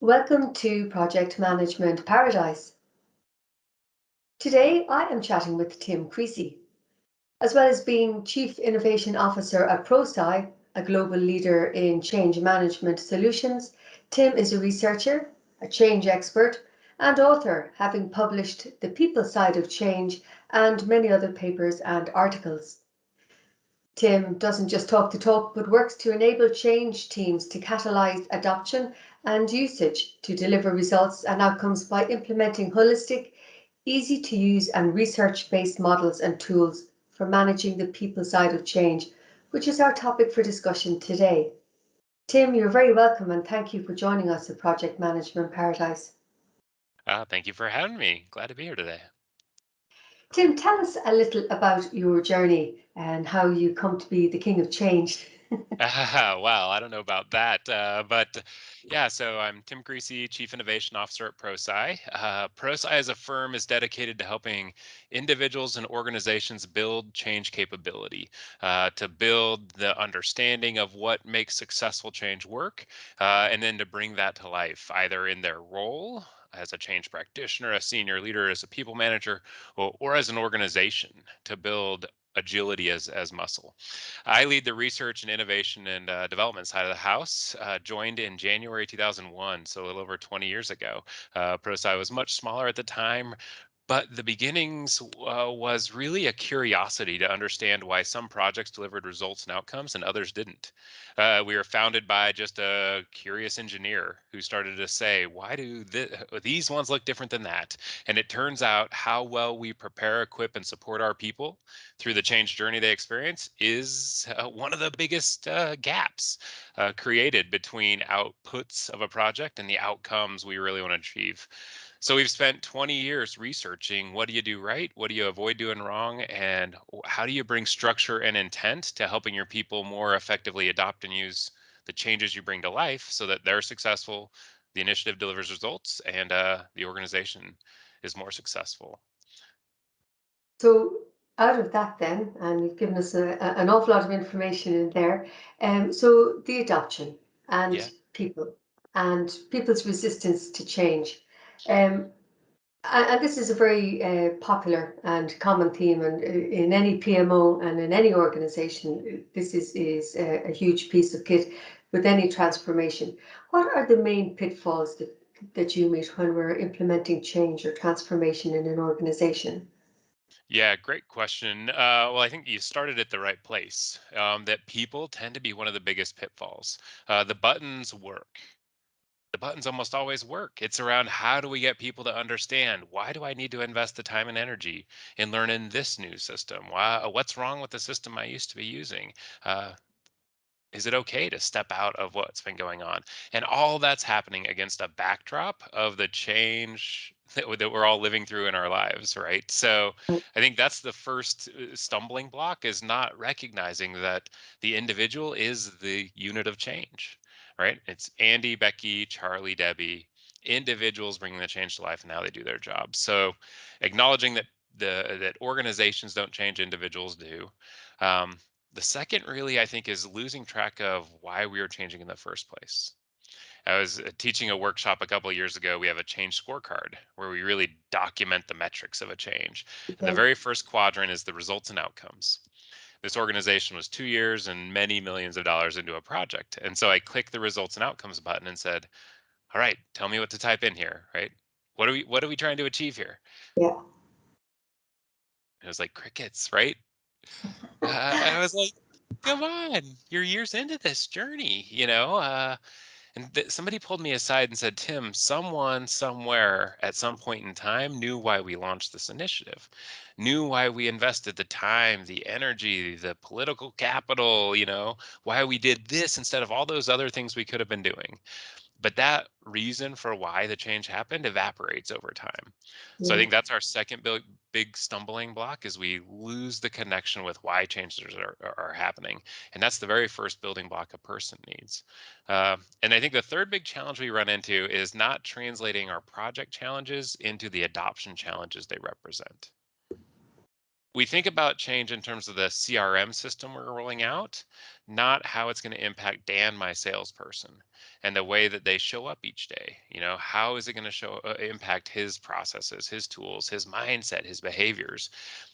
Welcome to Project Management Paradise. Today I am chatting with Tim Creasey. As well as being Chief Innovation Officer at Prosci, a global leader in change management solutions, Tim is a researcher, a change expert, and author, having published The People Side of Change and many other papers and articles. Tim doesn't just talk the talk, but works to enable change teams to catalyze adoption and usage to deliver results and outcomes by implementing holistic, easy to use and research-based models and tools for managing the people side of change, which is our topic for discussion today. Tim, you're very welcome and thank you for joining us at Project Management Paradise. Thank you for having me. Glad to be here today. Tim, tell us a little about your journey and how you come to be the king of change. Wow, I don't know about that, but yeah. So I'm Tim Creasey, Chief Innovation Officer at Prosci. Prosci as a firm is dedicated to helping individuals and organizations build change capability, to build the understanding of what makes successful change work, and then to bring that to life, either in their role as a change practitioner, a senior leader, as a people manager, or as an organization to build agility as muscle. I lead the research and innovation and development side of the house. Joined in January 2001, so a little over 20 years ago. ProSci was much smaller at the time, but the beginnings was really a curiosity to understand why some projects delivered results and outcomes and others didn't. We were founded by just a curious engineer who started to say, why do these ones look different than that? And it turns out how well we prepare, equip, and support our people through the change journey they experience is one of the biggest gaps created between outputs of a project and the outcomes we really want to achieve. So we've spent 20 years researching what do you do right, what do you avoid doing wrong, and how do you bring structure and intent to helping your people more effectively adopt and use the changes you bring to life so that they're successful, the initiative delivers results, and the organization is more successful. So out of that then, and you've given us an awful lot of information in there, so the adoption Yeah. and people's resistance to change. Um, and this is a very popular and common theme, and in any PMO and in any organization, this is a huge piece of kit with any transformation. What are the main pitfalls that you meet when we're implementing change or transformation in an organization? Yeah, great question. Well, I think you started at the right place. That people tend to be one of the biggest pitfalls. The buttons work. The buttons almost always work. It's around how do we get people to understand why do I need to invest the time and energy in learning this new system? What's wrong with the system I used to be using? Uh, is it okay to step out of what's been going on? And all that's happening against a backdrop of the change that we're all living through in our lives, right? So I think that's the first stumbling block, is not recognizing that the individual is the unit of change, right? It's Andy, Becky, Charlie, Debbie, individuals bringing the change to life and how they do their job. So acknowledging that that organizations don't change, individuals do. Um, the second, really, I think, is losing track of why we are changing in the first place. I was teaching a workshop a couple of years ago. We have a change scorecard where we really document the metrics of a change. And the Okay. very first quadrant is the results and outcomes. This organization was 2 years and many millions of dollars into a project. And so I clicked the results and outcomes button and said, all right, tell me what to type in here, right? What are we trying to achieve here? Yeah. It was like crickets, right? I was like, come on, you're years into this journey, and somebody pulled me aside and said, Tim, someone somewhere at some point in time knew why we launched this initiative, knew why we invested the time, the energy, the political capital, why we did this instead of all those other things we could have been doing. But that reason for why the change happened evaporates over time. So I Yeah. think that's our second big stumbling block, is we lose the connection with why changes are happening. And that's the very first building block a person needs. And I think the third big challenge we run into is not translating our project challenges into the adoption challenges they represent. we think about change in terms of the CRM system we're rolling out, not how it's going to impact Dan, my salesperson, and the way that they show up each day. How is it going to impact his processes, his tools, his mindset, his behaviors?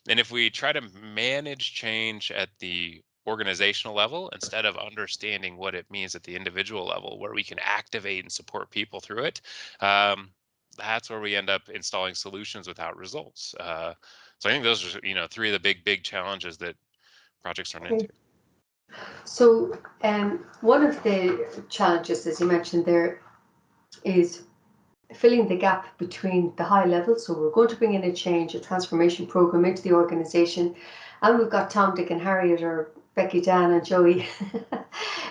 And if we try to manage change at the organizational level instead of understanding what it means at the individual level, where we can activate and support people through it, um, that's where we end up installing solutions without results. So I think those are, three of the big challenges that projects run into. Okay. So, one of the challenges, as you mentioned there, is filling the gap between the high level. So we're going to bring in a change, a transformation program into the organization, and we've got Tom, Dick, and Harriet, or Becky, Dan, and Joey,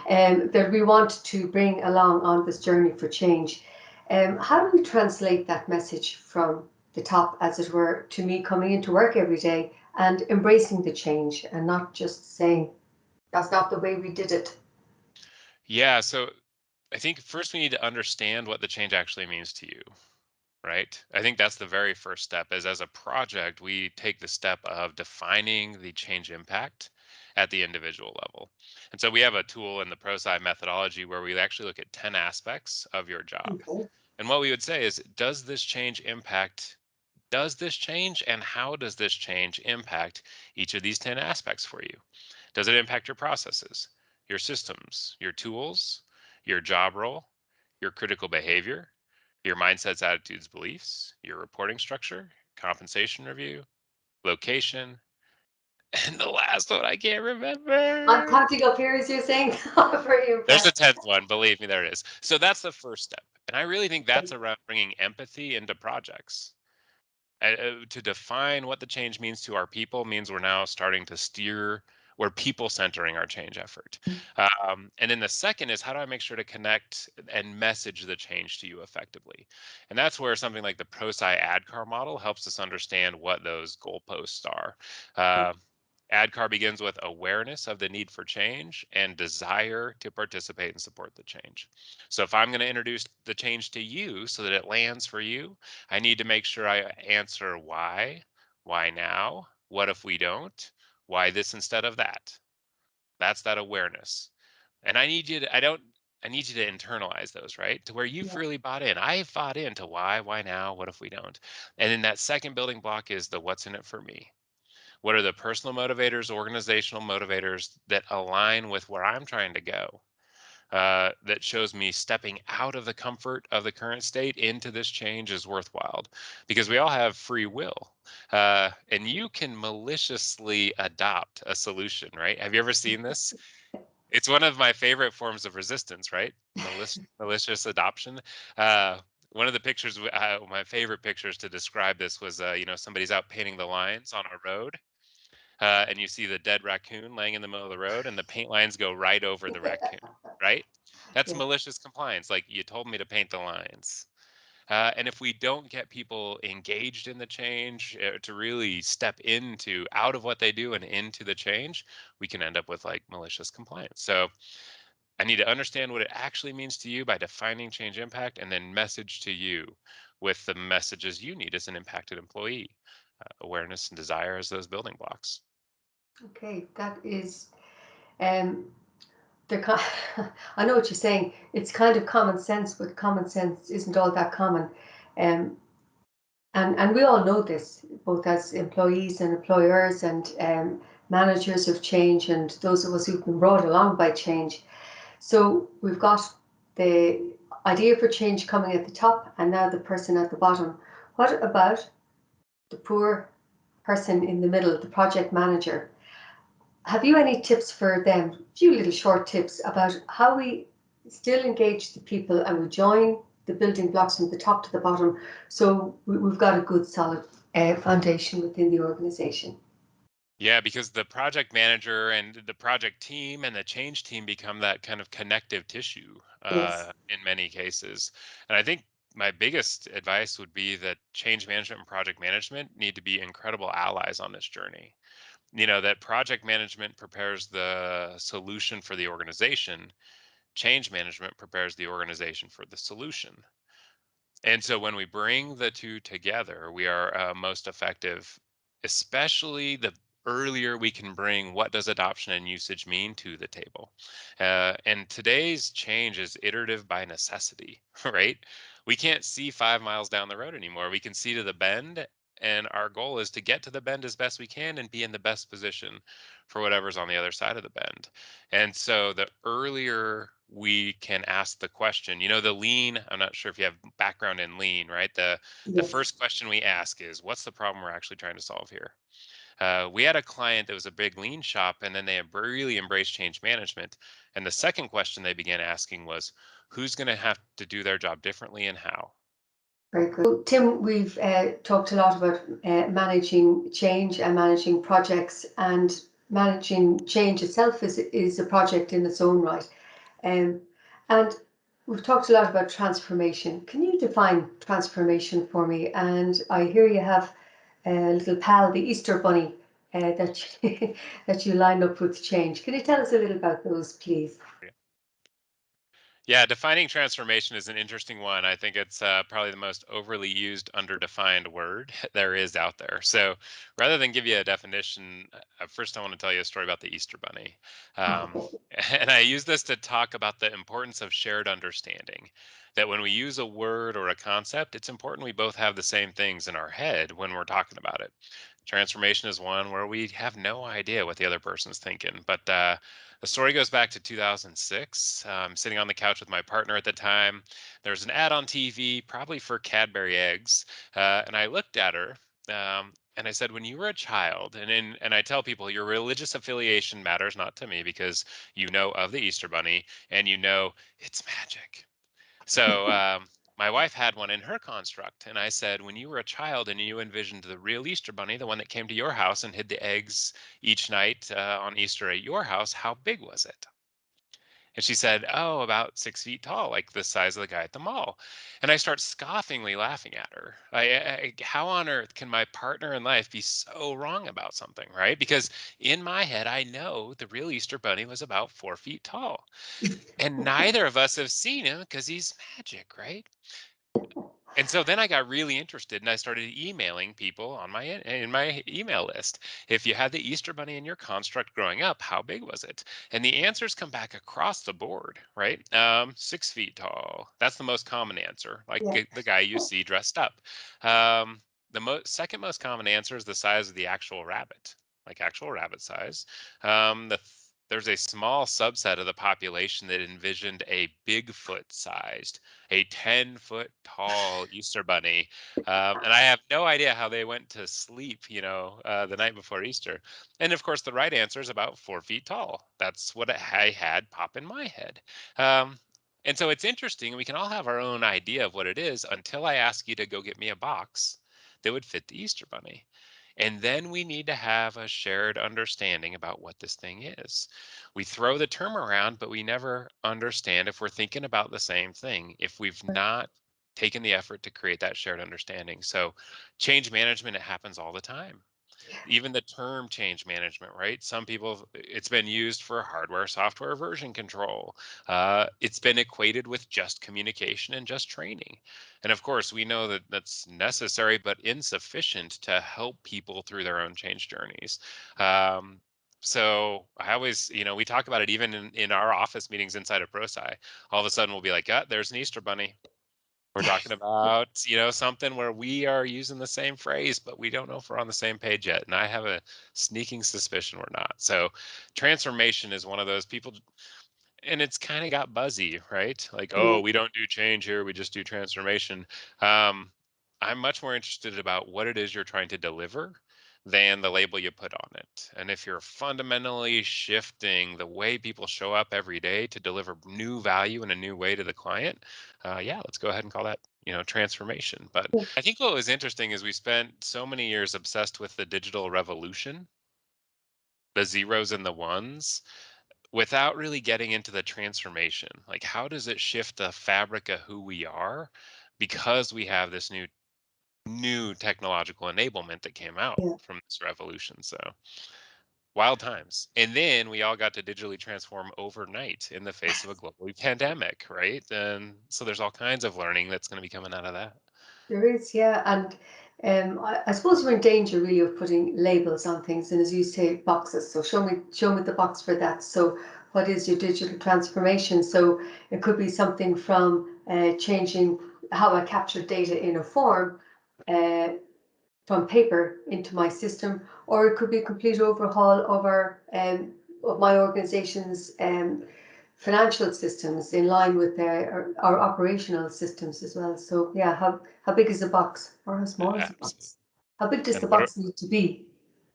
that we want to bring along on this journey for change. How do we translate that message from the top, as it were, to me coming into work every day and embracing the change and not just saying, that's not the way we did it? Yeah. So I think first we need to understand what the change actually means to you. Right? I think that's the very first step is as a project, we take the step of defining the change impact at the individual level. And so we have a tool in the ProSci methodology where we actually look at 10 aspects of your job. Okay. And what we would say is, does this change and how does this change impact each of these 10 aspects for you? Does it impact your processes, your systems, your tools, your job role, your critical behavior, your mindsets, attitudes, beliefs, your reporting structure, compensation review, location, and the last one I can't I'm remember. counting up here as you're saying. I'm very There's a impressed. 10th one, believe me, there it is. So that's the first step. And I really think that's around bringing empathy into projects. To define what the change means to our people means we're now starting to steer, we're people centering our change effort. And then the second is, how do I make sure to connect and message the change to you effectively? And that's where something like the ProSci ADKAR model helps us understand what those goalposts are. Uh, ADKAR begins with awareness of the need for change and desire to participate and support the change. So if I'm going to introduce the change to you so that it lands for you, I need to make sure I answer why now, what if we don't, why this instead of that. That's that awareness. And I need you to internalize those, right? To where you've Yeah. really bought in. I've bought into why now, what if we don't? And then that second building block is the what's in it for me. What are the personal motivators, organizational motivators that align with where I'm trying to go? That shows me stepping out of the comfort of the current state into this change is worthwhile, because we all have free will, and you can maliciously adopt a solution, right? Have you ever seen this? It's one of my favorite forms of resistance, right? Malicious adoption. uh, One of the pictures, my favorite pictures to describe this was, somebody's out painting the lines on a road, and you see the dead raccoon laying in the middle of the road, and the paint lines go right over the raccoon, right? That's Yeah. malicious compliance. Like, you told me to paint the lines. And if we don't get people engaged in the change, to really step into out of what they do and into the change, we can end up with like malicious compliance. So I need to understand what it actually means to you by defining change impact, and then message to you with the messages you need as an impacted employee. Awareness and desire as those building blocks. Okay, that is um the I know what you're saying. It's kind of common sense, but common sense isn't all that common. Um, and we all know this, both as employees and employers and managers of change, and those of us who've been brought along by change. So we've got the idea for change coming at the top, and now the person at the bottom. What about the poor person in the middle, the project manager? Have you any tips for them? A few little short tips about how we still engage the people and we join the building blocks from the top to the bottom, so we've got a good solid foundation within the organization. Yeah, because the project manager and the project team and the change team become that kind of connective tissue, Yes. in many cases. And I think my biggest advice would be that change management and project management need to be incredible allies on this journey. That project management prepares the solution for the organization, change management prepares the organization for the solution. And so when we bring the two together, we are most effective especially the earlier we can bring what does adoption and usage mean to the table. And today's change is iterative by necessity, right? We can't see 5 miles down the road anymore. We can see to the bend, and our goal is to get to the bend as best we can and be in the best position for whatever's on the other side of the bend. And so the earlier we can ask the question, the lean, I'm not sure if you have background in lean, right? The Yes, first question we ask is, what's the problem we're actually trying to solve here? We had a client that was a big lean shop, and then they have really embraced change management. And the second question they began asking was, who's going to have to do their job differently and how? very good. So, Tim, we've talked a lot about managing change and managing projects, and managing change itself is a project in its own right. Um, and we've talked a lot about transformation. Can you define transformation for me? And I hear you have a little pal, the Easter Bunny, that that you line up with change. Can you tell us a little about those, please? Yeah, defining transformation is an interesting one. I think it's probably the most overly used, underdefined word there is out there. So rather than give you a definition, first I want to tell you a story about the Easter Bunny. Um, Okay. and I use this to talk about the importance of shared understanding. That when we use a word or a concept, it's important we both have the same things in our head when we're talking about it. Transformation is one where we have no idea what the other person's thinking. But the story goes back to 2006. Sitting on the couch with my partner at the time. There's an ad on TV, probably for Cadbury eggs. And I looked at her and I said, when you were a child, and I tell people your religious affiliation matters not to me because you know of the Easter Bunny and you know it's magic. So my wife had one in her construct, and I said, when you were a child and you envisioned the real Easter Bunny, the one that came to your house and hid the eggs each night on Easter at your house, how big was it? And she said, oh, about 6 feet tall, like the size of the guy at the mall. And I start scoffingly laughing at her. How on earth can my partner in life be so wrong about something, right? Because in my head, I know the real Easter Bunny was about 4 feet tall. And neither of us have seen him because he's magic, right? And so then I got really interested and I started emailing people on my email list. If you had the Easter Bunny in your construct growing up, how big was it? And the answers come back across the board, right? 6 feet tall. That's the most common answer, like Yeah. the guy you see dressed up. The second most common answer is the size of the actual rabbit, like actual rabbit size. There's a small subset of the population that envisioned a Bigfoot sized, a 10-foot tall Easter bunny. And I have no idea how they went to sleep, the night before Easter. And of course, the right answer is about 4 feet tall. That's what I had pop in my head. Um, and so it's interesting. We can all have our own idea of what it is until I ask you to go get me a box that would fit the Easter bunny. And then we need to have a shared understanding about what this thing is. We throw the term around, but we never understand if we're thinking about the same thing, if we've not taken the effort to create that shared understanding. So, change management, it happens all the time. Even the term change management, right? Some people, it's been used for hardware, software version control. It's been equated with just communication and just training. And of course, we know that that's necessary, but insufficient to help people through their own change journeys. Um, so I always, we talk about it even in our office meetings inside of ProSci. All of a sudden, we'll be like, there's an Easter bunny. We're talking about, something where we are using the same phrase, but we don't know if we're on the same page yet. And I have a sneaking suspicion we're not. So transformation is one of those people, and it's kind of got buzzy, right? Like, Yeah. oh, we don't do change here, we just do transformation. Um, I'm much more interested about what it is you're trying to deliver than the label you put on it. And if you're fundamentally shifting the way people show up every day to deliver new value in a new way to the client, yeah, let's go ahead and call that, transformation. But I think what was interesting is we spent so many years obsessed with the digital revolution, the zeros and the ones, without really getting into the transformation. Like, how does it shift the fabric of who we are because we have this new technological enablement that came out Yeah. from this revolution? So wild times. And then we all got to digitally transform overnight in the face of a global pandemic, right? And so there's all kinds of learning that's going to be coming out of that. There is, yeah, and I suppose we're in danger really of putting labels on things, and as you say, boxes. So show me the box for that. So what is your digital transformation? So it could be something from changing how I capture data in a form from paper into my system, or it could be a complete overhaul of of my organization's financial systems in line with our operational systems as well. So yeah, how big is the box, or how small is the Absolutely. box? How big does And the what are box need to be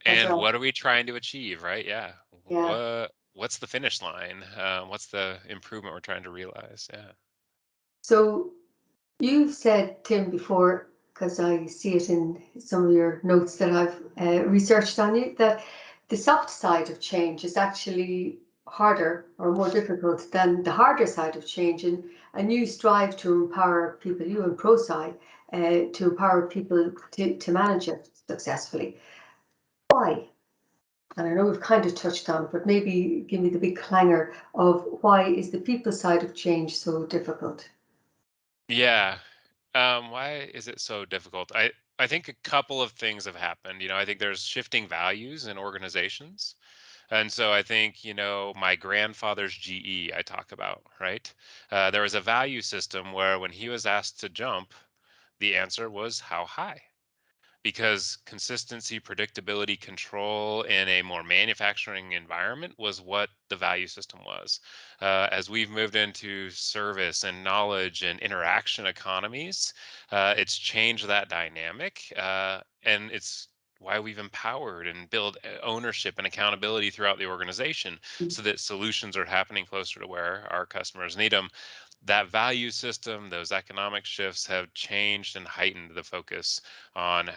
as well? what are we trying to achieve, right? Yeah. Yeah. What's the finish line? What's the improvement we're trying to realize? Yeah. So you've said, Tim, before, because I see it in some of your notes that I've researched on you, that the soft side of change is actually harder or more difficult than the harder side of change. And you strive to empower people, you and Prosci, to empower people to manage it successfully. Why? And I know we've kind of touched on it, but maybe give me the big clanger of why is the people side of change so difficult? Yeah. Why is it so difficult? I think a couple of things have happened. I think there's shifting values in organizations. And so I think, my grandfather's GE, I talk about, right? There was a value system where when he was asked to jump, the answer was how high? Because consistency, predictability, control in a more manufacturing environment was what the value system was. As we've moved into service and knowledge and interaction economies, it's changed that dynamic. And it's why we've empowered and build ownership and accountability throughout the organization so that solutions are happening closer to where our customers need them. That value system, those economic shifts have changed and heightened the focus on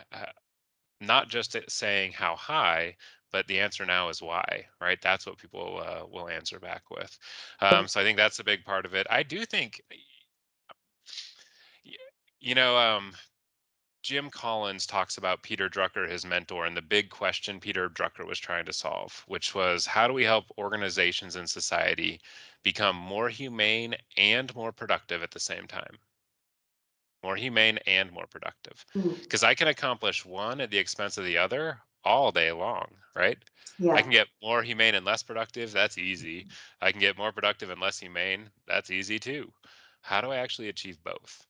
not just saying how high, but the answer now is why, right? That's what people will answer back with. So I think that's a big part of it. I do think, y- you know, Jim Collins talks about Peter Drucker, his mentor, and the big question Peter Drucker was trying to solve, which was how do we help organizations and society become more humane and more productive at the same time? More humane and more productive. Mm, Because I can accomplish one at the expense of the other all day long, right? I yeah. can get more humane and less productive. That's easy. I can get more productive and less humane. That's easy too. How do I actually achieve both?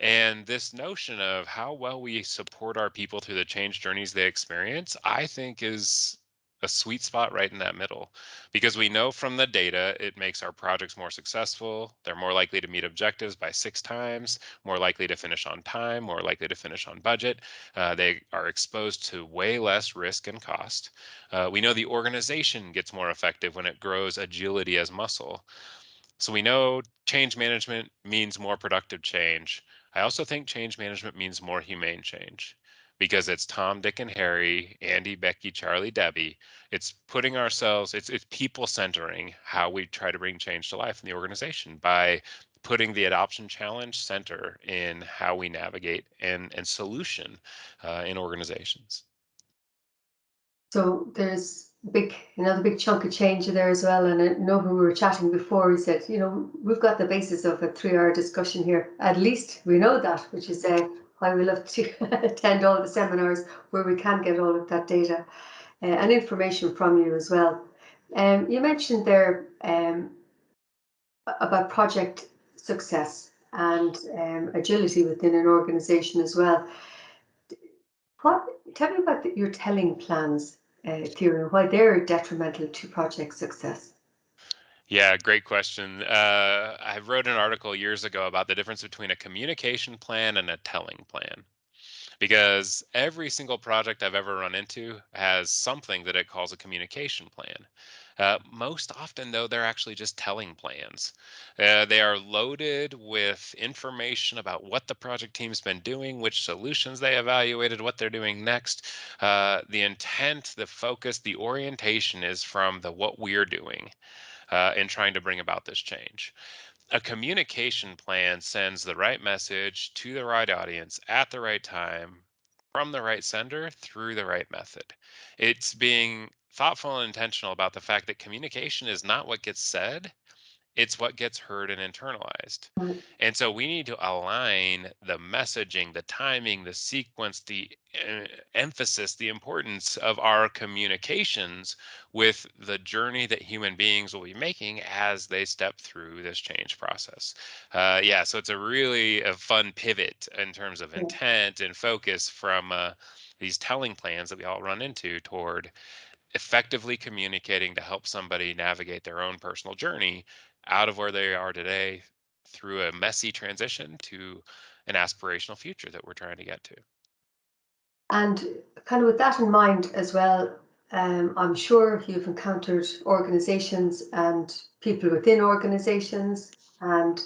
And this notion of how well we support our people through the change journeys they experience, I think is a sweet spot right in that middle. Because we know from the data, it makes our projects more successful. They're more likely to meet objectives by 6 times, more likely to finish on time, more likely to finish on budget. They are exposed to way less risk and cost. We know the organization gets more effective when it grows agility as muscle. So we know change management means more productive change. I also think change management means more humane change because it's Tom, Dick, and Harry, Andy, Becky, Charlie, Debbie. It's putting ourselves, it's people centering how we try to bring change to life in the organization by putting the adoption challenge center in how we navigate and solution in organizations. So there's another big chunk of change there as well. And I know when we were chatting before, he said, we've got the basis of a 3 hour discussion here. At least we know that, which is why we love to attend all the seminars where we can get all of that data and information from you as well. You mentioned there about project success and agility within an organization as well. Tell me about your telling plans, Kieran, why they're detrimental to project success. Yeah, great question. I wrote an article years ago about the difference between a communication plan and a telling plan because every single project I've ever run into has something that it calls a communication plan. Most often, though, they're actually just telling plans. They are loaded with information about what the project team's been doing, which solutions they evaluated, what they're doing next. The intent, the focus, the orientation is from the what we're doing in trying to bring about this change. A communication plan sends the right message to the right audience at the right time from the right sender through the right method. It's being thoughtful and intentional about the fact that communication is not what gets said, It's what gets heard and internalized. Mm. And so we need to align the messaging, the timing, the sequence, the emphasis, the importance of our communications with the journey that human beings will be making as they step through this change process. Yeah, so it's a fun pivot in terms of Yeah. intent and focus from these telling plans that we all run into toward effectively communicating to help somebody navigate their own personal journey out of where they are today through a messy transition to an aspirational future that we're trying to get to. And kind of with that in mind as well, I'm sure you've encountered organizations and people within organizations and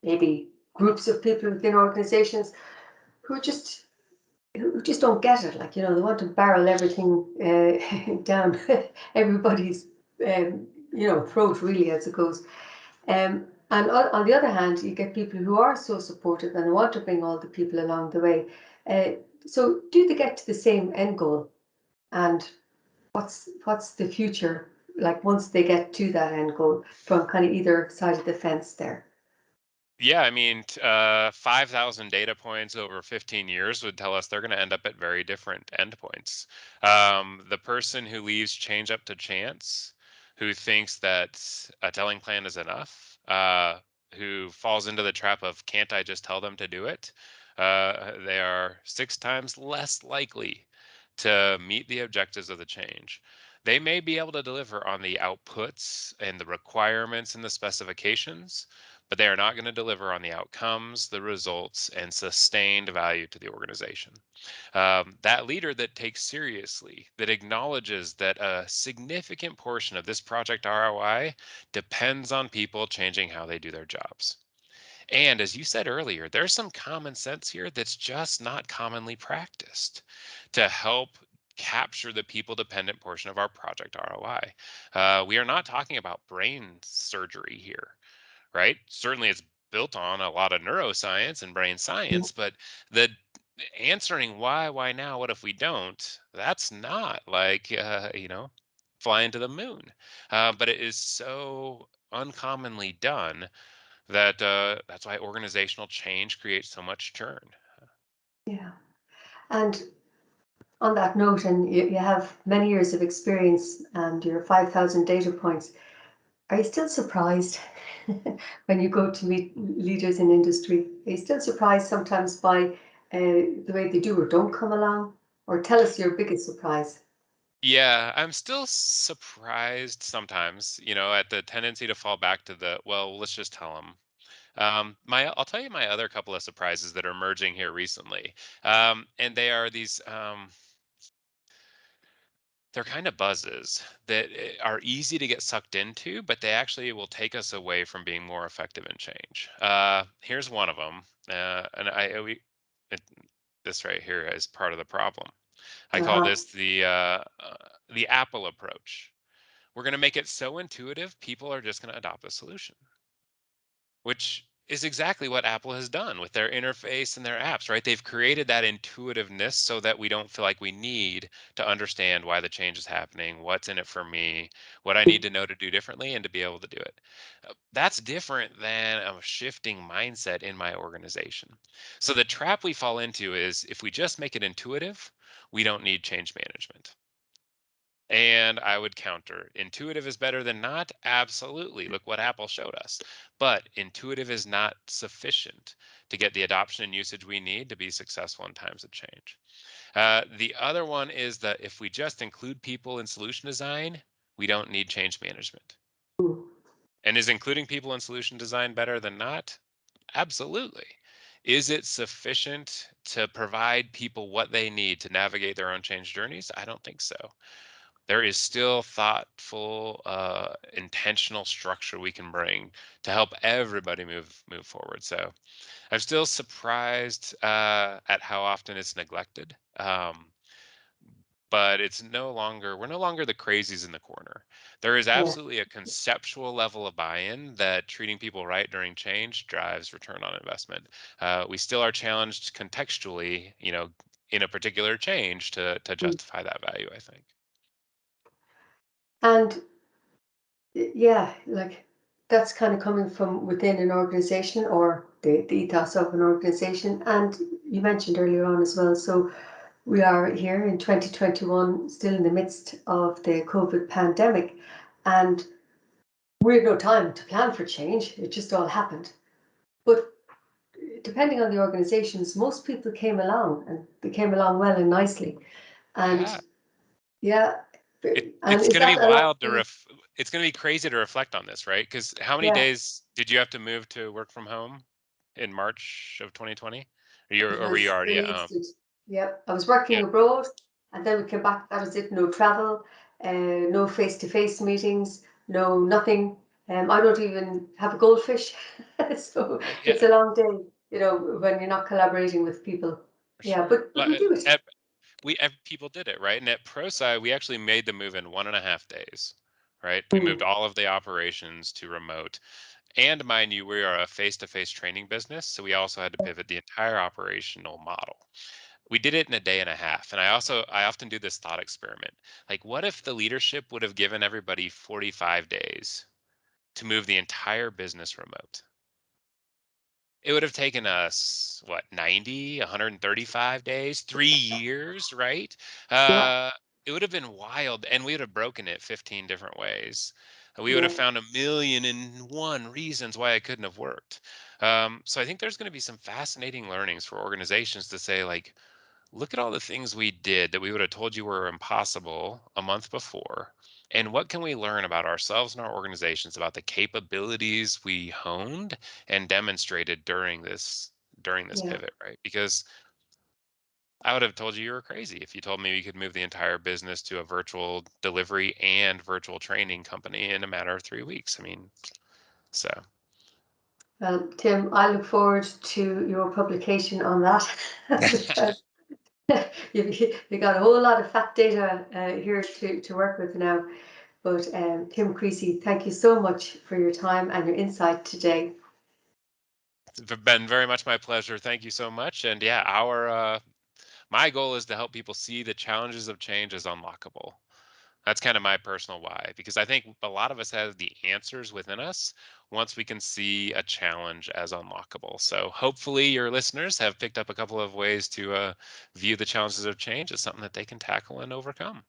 maybe groups of people within organizations who are just who just don't get it. Like, they want to barrel everything down everybody's throat, really, I suppose. And on the other hand, you get people who are so supportive and want to bring all the people along the way. So do they get to the same end goal? And what's the future like once they get to that end goal from kind of either side of the fence there? Yeah, I mean, 5,000 data points over 15 years would tell us they're going to end up at very different endpoints. The person who leaves change up to chance, who thinks that a telling plan is enough, who falls into the trap of can't I just tell them to do it? They are 6 times less likely to meet the objectives of the change. They may be able to deliver on the outputs and the requirements and the specifications, but they are not going to deliver on the outcomes, the results, and sustained value to the organization. That leader that takes seriously, that acknowledges that a significant portion of this project ROI depends on people changing how they do their jobs. And as you said earlier, there's some common sense here that's just not commonly practiced to help capture the people dependent portion of our project ROI. We are not talking about brain surgery here, right? Certainly it's built on a lot of neuroscience and brain Mm. science, but the answering why now, what if we don't, that's not like, flying to the moon. But it is so uncommonly done that that's why organizational change creates so much churn. Yeah. And on that note, and you have many years of experience and your 5,000 data points, are you still surprised when you go to meet leaders in industry? Are you still surprised sometimes by the way they do or don't come along? Or tell us your biggest surprise. Yeah, I'm still surprised sometimes, at the tendency to fall back to the, well, let's just tell them. I'll tell you my other couple of surprises that are emerging here recently, and they are these. They're kind of buzzes that are easy to get sucked into, but they actually will take us away from being more effective in change. Here's one of them, and this right here is part of the problem. I call Uh-huh. this the Apple approach. We're going to make it so intuitive, people are just going to adopt the solution, which is exactly what Apple has done with their interface and their apps, right? They've created that intuitiveness so that we don't feel like we need to understand why the change is happening, what's in it for me, what I need to know to do differently, and to be able to do it. That's different than a shifting mindset in my organization. So the trap we fall into is if we just make it intuitive, we don't need change management. And I would counter intuitive is better than not. Absolutely. Look what Apple showed us. But intuitive is not sufficient to get the adoption and usage we need to be successful in times of change. The other one is that if we just include people in solution design, we don't need change management. And is including people in solution design better than not? Absolutely. Is it sufficient to provide people what they need to navigate their own change journeys? I don't think so. There is still thoughtful, intentional structure we can bring to help everybody move forward. So I'm still surprised at how often it's neglected. But we're no longer the crazies in the corner. There is Yeah. absolutely a conceptual level of buy-in that treating people right during change drives return on investment. We still are challenged contextually, in a particular change to Mm. justify that value, I think. And yeah, like that's kind of coming from within an organization or the ethos of an organization. And you mentioned earlier on as well. So we are here in 2021, still in the midst of the COVID pandemic, and we had no time to plan for change. It just all happened. But depending on the organizations, most people came along, and they came along well and nicely. And Yeah. yeah, It and it's is gonna be that a lot wild to of, it's gonna be crazy to reflect on this, right? Because how many yeah, days did you have to move to work from home in March of 2020? it Or were you was already at home? released. Yeah, I was working Yeah. abroad, and then we came back. That was it. No travel, no face-to-face meetings, no nothing. I don't even have a goldfish, so it's Yeah, a long day. When you're not collaborating with people. for Yeah, sure. but we do it. People did it, right? And at Prosci, we actually made the move in 1.5 days, right? We moved Mm, all of the operations to remote. And mind you, we are a face-to-face training business, so we also had to pivot the entire operational model. We did it in a day and a half. And I often do this thought experiment. Like, what if the leadership would have given everybody 45 days to move the entire business remote? It would have taken us, what, 90, 135 days, 3 years, right? yeah, Uh, it would have been wild, and we would have broken it 15 different ways. We would have yeah. found a million and one reasons why it couldn't have worked. So I think there's going to be some fascinating learnings for organizations to say, like, look at all the things we did that we would have told you were impossible a month before. And what can we learn about ourselves and our organizations about the capabilities we honed and demonstrated during this Yeah. pivot, right? Because I would have told you were crazy if you told me we could move the entire business to a virtual delivery and virtual training company in a matter of 3 weeks. I mean, so Tim, I look forward to your publication on that because you got a whole lot of fact data here to work with now. But Tim Creasey, thank you so much for your time and your insight today. it's been very much my pleasure. Thank you so much. And yeah, our my goal is to help people see the challenges of change as unlockable. That's kind of my personal why, because I think a lot of us have the answers within us once we can see a challenge as unlockable. So hopefully your listeners have picked up a couple of ways to view the challenges of change as something that they can tackle and overcome.